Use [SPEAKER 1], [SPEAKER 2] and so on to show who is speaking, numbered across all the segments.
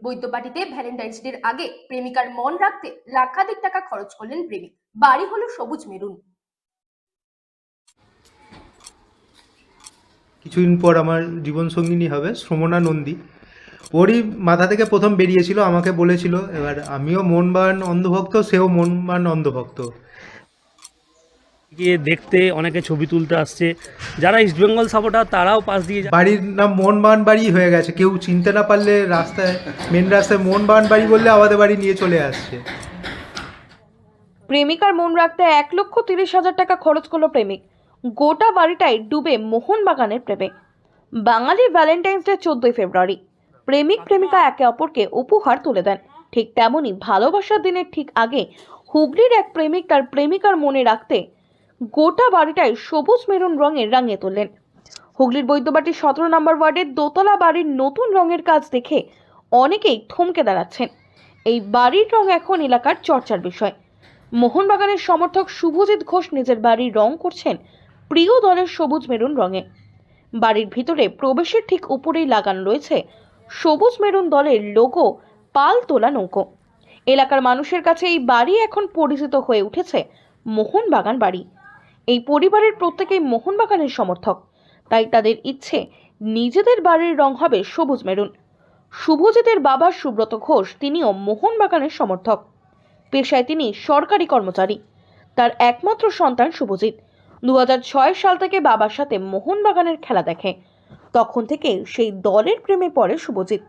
[SPEAKER 1] বৈদ্যবাটিতে Valentine's ডের আগে প্রেমিকার মন রাখতে লাখাধিক টাকা খরচ করলেন প্রেমিক। বাড়ি হলো সবুজ মেরুন।
[SPEAKER 2] কিছুদিন পর আমার জীবনসঙ্গিনী হবে শ্রমণা নন্দী। ওরই মাথা থেকে প্রথম বেরিয়েছিল, আমাকে বলেছিল। এবার আমিও মোহনবাগান অন্ধভক্ত, সেও মোহনবাগান অন্ধভক্ত।
[SPEAKER 3] গিয়ে দেখতে অনেকে ছবি তুলতে আসছে, যারা ইস্টবেঙ্গল সাপোর্টার তারাও পাশ দিয়ে
[SPEAKER 2] বাড়ির নাম মোহনবাগান বাড়ি হয়ে গেছে, কেউ চিনতে না পারলে রাস্তায়, মেন রাস্তায় মোহনবাগান বাড়ি বললে আমাদের বাড়ি নিয়ে চলে আসছে।
[SPEAKER 4] প্রেমিকার মন রাখতে 1,30,000 টাকা খরচ করলো প্রেমিক। গোটা বাড়িটাই ডুবে মোহনবাগানের প্রেমে। বাঙালির ভ্যালেন্টাইন্স ডে 14 ফেব্রুয়ারি। প্রেমিক প্রেমিকা একে অপরকে উপহার তুলে দেন। ঠিক তেমনই ভালোবাসার দিনের ঠিক আগে হুগলির এক প্রেমিক তার প্রেমিকার মনে রাখতে গোটা বাড়িটাই সবুজ মেরুন রঙে রাঙিয়ে তুললেন। হুগলির বৈদ্যবাটি 17 নম্বর ওয়ার্ডের দোতলা বাড়ির নতুন রঙের কাজ দেখে অনেকেই থমকে দাঁড়াচ্ছেন। এই বাড়ির রং এখন এলাকার চর্চার বিষয়। মোহনবাগানের সমর্থক শুভজিৎ ঘোষ নিজের বাড়ির রং করছেন প্রিয় দলের সবুজ মেরুন রঙে। বাড়ির ভিতরে প্রবেশের ঠিক উপরেই লাগানো রয়েছে সবুজ মেরুন দলের লোগো পাল তোলা নৌকো। এলাকার মানুষের কাছে এই বাড়ি এখন পরিচিত হয়ে উঠেছে মোহনবাগান বাড়ি। এই পরিবারের প্রত্যেকেই মোহনবাগানের সমর্থক, তাই তাদের ইচ্ছে নিজেদের বাড়ির রং হবে সবুজ মেরুন। শুভজিতের বাবা সুব্রত ঘোষ তিনিও মোহনবাগানের সমর্থক। পেশায় তিনি সরকারি কর্মচারী। তার একমাত্র সন্তান শুভজিৎ 2006 সাল থেকে বাবার সাথে মোহনবাগানের খেলা দেখে। তখন থেকে সেই দলের প্রেমে পড়ে শুভজিৎ।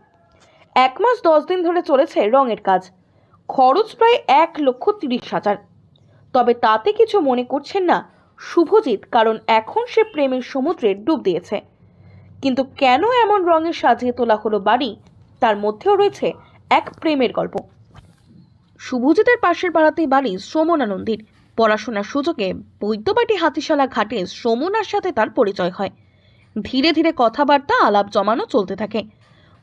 [SPEAKER 4] 1 মাস 10 দিন ধরে চলেছে রঙের কাজ। খরচ প্রায় 1,30,000। তবে তাতে কিছু মনে করছেন না শুভজিৎ, কারণ এখন সে প্রেমের সমুদ্রে ডুব দিয়েছে। কিন্তু কেন এমন রঙে সাজিয়ে তোলা হলো বাড়ি, তার মধ্যেও রয়েছে এক প্রেমের গল্প। শুভজিতের পাশের পাড়াতেই বাড়ি শ্রমণা নন্দীর। পড়াশোনার সুযোগে বৈদ্যবাটি হাতিশালা ঘাটে শ্রমণার সাথে তার পরিচয় হয়। ধীরে ধীরে কথাবার্তা আলাপ জমানো চলতে থাকে।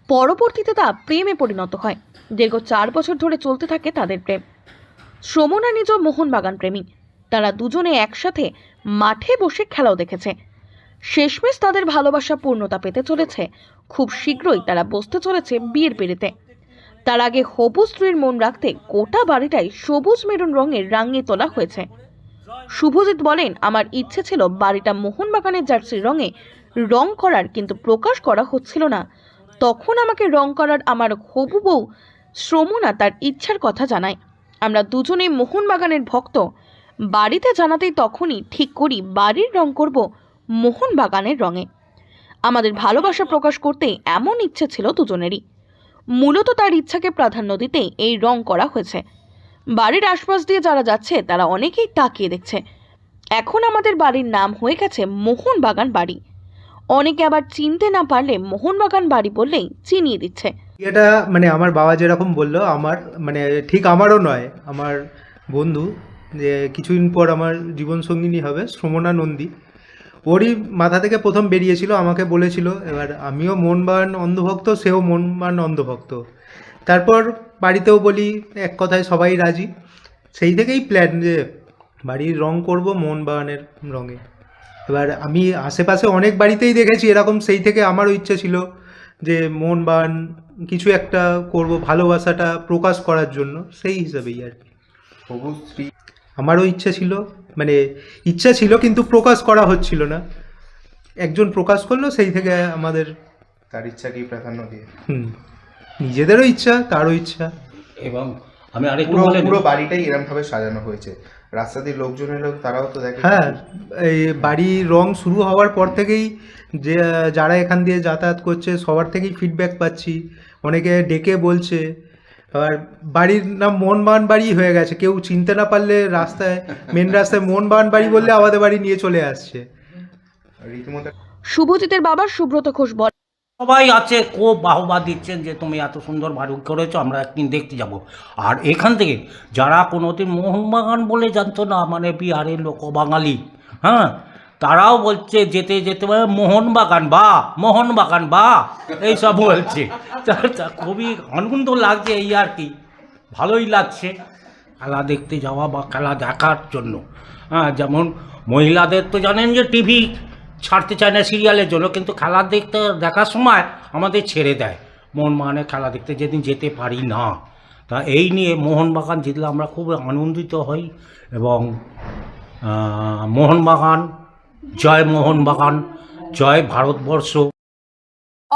[SPEAKER 4] পরবর্তীতে তা প্রেমে পরিণত হয়। দীর্ঘ 4 বছর ধরে চলতে থাকে তাদের প্রেম। শ্রমণা নিজ মোহনবাগান প্রেমী। তারা দুজনে একসাথে মাঠে বসে খেলাও দেখেছে। শেষমেশ তাদের ভালোবাসা পূর্ণতা পেতে চলেছে। খুব শীঘ্রই তারা বসতে চলেছে বিয়ের পিঁড়িতে। তার আগে হবু স্ত্রীর মন রাখতে গোটা বাড়িটাই সবুজ মেরুন রঙের রাঙিয়ে তোলা হয়েছে। শুভজিৎ বলেন, আমার ইচ্ছে ছিল বাড়িটা মোহনবাগানের জার্সির রঙে রং করার, কিন্তু প্রকাশ করা হচ্ছিল না। তখন আমাকে রং করার আমার হবু বউ শ্রমণা তার ইচ্ছার কথা জানায়। আমরা দুজনেই মোহনবাগানের ভক্ত। বাড়িতে জানাতেই তখনই ঠিক করি বাড়ির রং করব মোহনবাগানের রঙে। আমাদের ভালোবাসা প্রকাশ করতে এমন ইচ্ছে ছিল দুজনেরই। মূলত তার ইচ্ছাকে প্রাধান্য দিতে এই রং করা হয়েছে। বাড়ির আশপাশ দিয়ে যারা যাচ্ছে তারা অনেকেই তাকিয়ে দেখছে। এখন আমাদের বাড়ির নাম হয়ে গেছে মোহনবাগান বাড়ি। অনেকে আবার চিনতে না পারলে মোহনবাগান বাড়ি বললেই চিনিয়ে দিচ্ছে।
[SPEAKER 2] এটা মানে আমার বাবা যেরকম বললো, আমার মানে ঠিক আমারও নয়, আমার বন্ধু, যে কিছুদিন পর আমার জীবনসঙ্গিনী হবে শ্রমণা নন্দী। ওরই মাথা থেকে প্রথম বেরিয়েছিল, আমাকে বলেছিল। এবার আমিও মোহনবাগান অন্ধভক্ত, সেও মোহনবাগান অন্ধভক্ত। তারপর বাড়িতেও বলি, এক কথায় সবাই রাজি। সেই থেকেই প্ল্যান যে বাড়ির রং করব মোহনবাগানের রঙে। এবার আমি আশেপাশে অনেক বাড়িতেই দেখেছি এরকম, সেই থেকে আমারও ইচ্ছে ছিল যে মোহনবাগান কিছু একটা করব, ভালোবাসাটা প্রকাশ করার জন্য, সেই হিসাবেই আর কি। আমারও ইচ্ছে ছিল, মানে ইচ্ছা ছিল কিন্তু প্রকাশ করা হচ্ছিল না। একজন প্রকাশ করলো, সেই থেকে আমাদের
[SPEAKER 5] তার ইচ্ছাকেই প্রাধান্য দিয়ে
[SPEAKER 2] নিজেদেরও ইচ্ছা, তারও ইচ্ছা।
[SPEAKER 6] এবং আমি আরেকটু
[SPEAKER 5] পুরো বাড়িটাই এরকম ভাবে সাজানো হয়েছে। রাস্তা দিয়ে লোকজন এলো, তারাও তো দেখে।
[SPEAKER 2] হ্যাঁ, এই বাড়ির রং শুরু হওয়ার পর থেকেই যে যারা এখান দিয়ে যাতায়াত করছে সবার থেকেই ফিডব্যাক পাচ্ছি। অনেকে ডেকে বলছে। আর বাড়ির নাম মোহনবাগান বাড়ি হয়ে গেছে, কেউ চিনতে না পারলে রাস্তায়, মেন রাস্তায় মোহনবাগান বাড়ি বললে আমাদের বাড়ি নিয়ে চলে আসছে।
[SPEAKER 5] রীতিমতো
[SPEAKER 4] শুভজিতের বাবা সুব্রত ঘোষ বলেন,
[SPEAKER 6] সবাই আছে খুব বাহবা দিচ্ছেন যে তুমি এত সুন্দর বাড়ি করেছো, আমরা একদিন দেখতে যাব। আর এখান থেকে যারা কোনোদিন মোহনবাগান বলে জানতো না, মানে বিহারের লোক বাঙালি, হ্যাঁ, তারাও বলছে যেতে যেতে মোহনবাগান বা মোহনবাগান বা এইসব বলছে। তা খুবই আনন্দ লাগছে, এই আর কি, ভালোই লাগছে খেলা দেখতে যাওয়া বা খেলা দেখার জন্য। হ্যাঁ, যেমন মহিলাদের তো জানেন যে টিভি ছাড়তে চায় না সিরিয়ালের জন্য, কিন্তু খেলা দেখার সময় আমাদের ছেড়ে দেয়। মোহনবাগানের খেলা দেখতে যেদিন যেতে পারি না। তা এই নিয়ে মোহনবাগান জিতলে আমরা খুব আনন্দিত হই এবং মোহনবাগান জয়, মোহনবাগান জয়, ভারতবর্ষ।